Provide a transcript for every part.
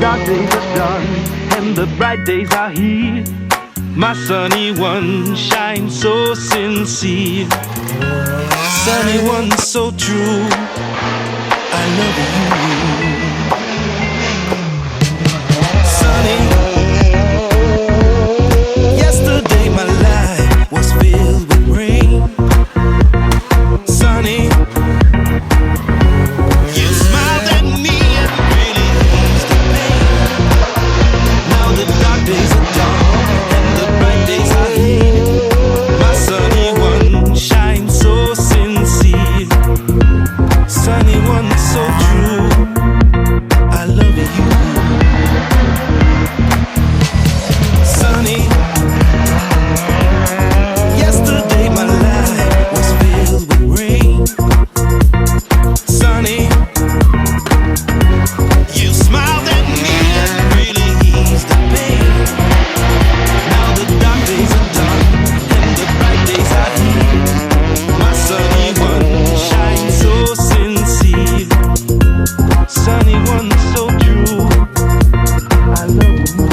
dark days are done and the bright days are here. My sunny one shines so sincere. Sunny one so true, I love you. Sunny, yesterday my life was filled with rain. Sunny, you smiled at me and really eased the pain. Now the dark days are done and the bright days are here. My sunny one shines so sincere. Sunny one so true, I love you. Sunny, yesterday my life was filled with rain. Sunny, you smiled at me and really eased the pain. Now the dark days are done and the bright days are here. My sunny one shines so sincere. Sunny one so true, I love you.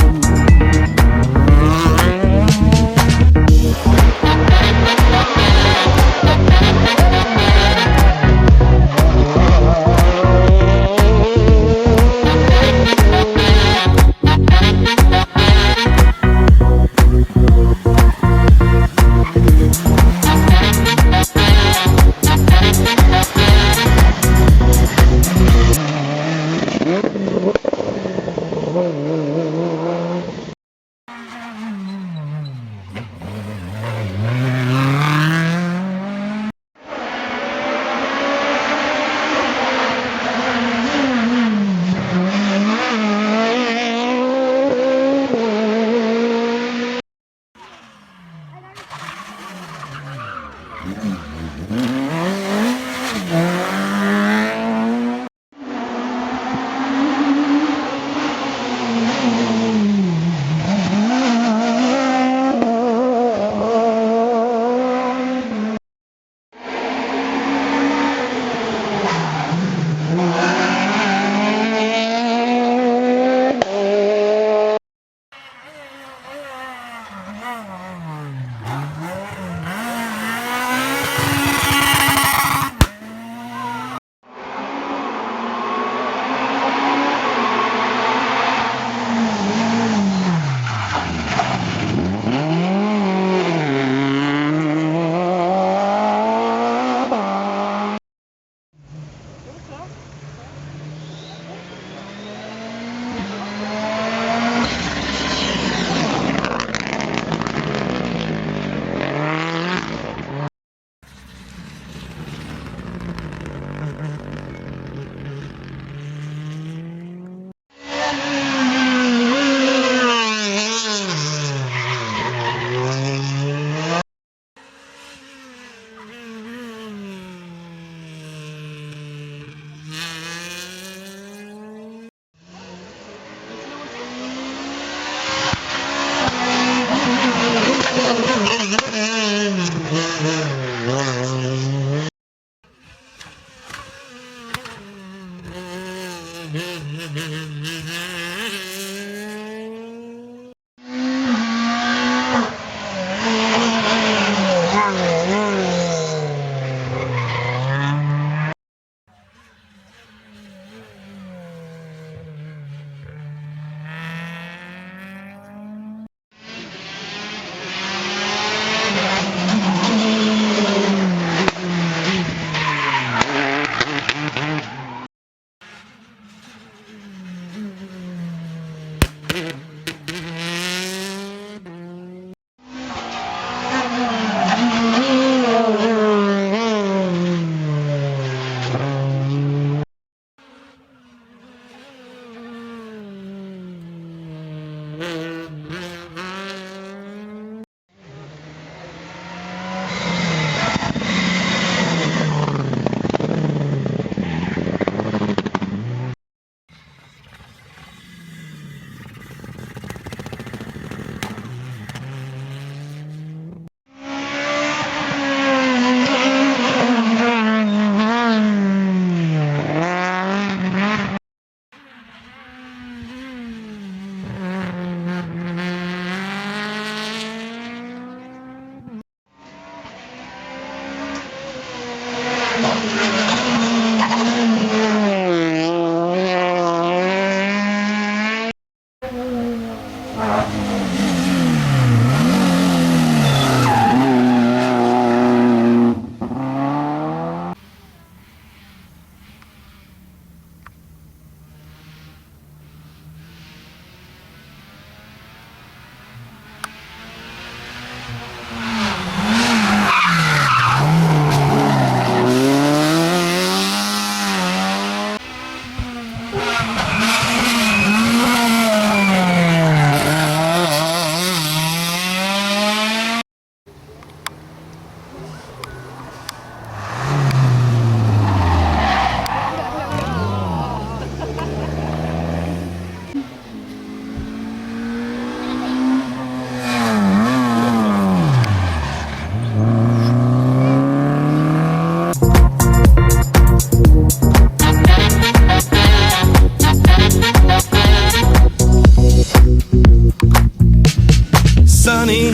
sunny.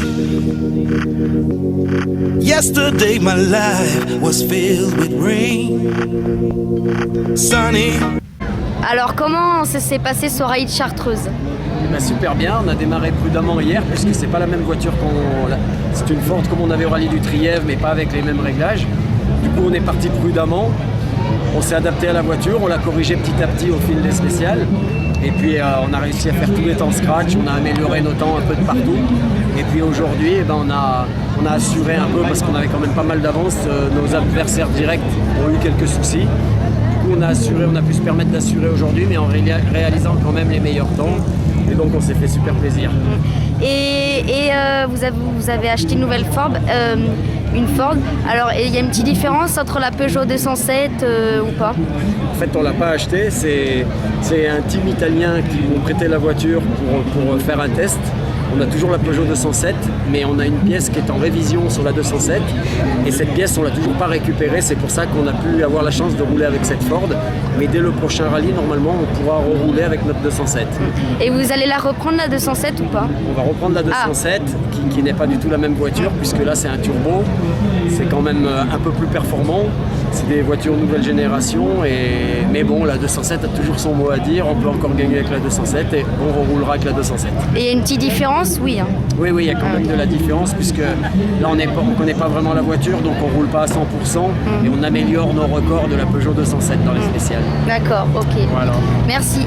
Yesterday my life was filled with rain. Sunny. Alors comment ça s'est passé ce rallye de Chartreuse? Ben, super bien, on a démarré prudemment hier puisque c'est pas la même voiture c'est une Ford comme on avait au rallye du Trièves mais pas avec les mêmes réglages. Du coup on est parti prudemment, on s'est adapté à la voiture, on l'a corrigé petit à petit au fil des spéciales et puis on a réussi à faire tous les temps scratch, on a amélioré nos temps un peu de partout et puis aujourd'hui on a assuré un peu parce qu'on avait quand même pas mal d'avance, nos adversaires directs ont eu quelques soucis. On a assuré, on a pu se permettre d'assurer aujourd'hui, mais en réalisant quand même les meilleurs temps. Et donc on s'est fait super plaisir. Et vous avez acheté une nouvelle Ford, une Ford. Alors il y a une petite différence entre la Peugeot 207 ou pas? En fait on l'a pas acheté, c'est un team italien qui m'ont prêté la voiture pour faire un test. On a toujours la Peugeot 207, mais on a une pièce qui est en révision sur la 207. Et cette pièce, on ne l'a toujours pas récupérée. C'est pour ça qu'on a pu avoir la chance de rouler avec cette Ford. Mais dès le prochain rallye, normalement, on pourra rerouler avec notre 207. Et vous allez la reprendre, la 207 ou pas? On va reprendre la 207, qui n'est pas du tout la même voiture, puisque là, c'est un turbo. C'est quand même un peu plus performant. C'est des voitures nouvelle génération. Mais bon, la 207 a toujours son mot à dire. On peut encore gagner avec la 207 et on reroulera avec la 207. Et il y a une petite différence? Oui. Hein. Oui, il y a quand même de la différence puisque là on ne connaît pas vraiment la voiture donc on ne roule pas à 100% et on améliore nos records de la Peugeot 207 dans les spéciales. D'accord, ok. Voilà. Merci.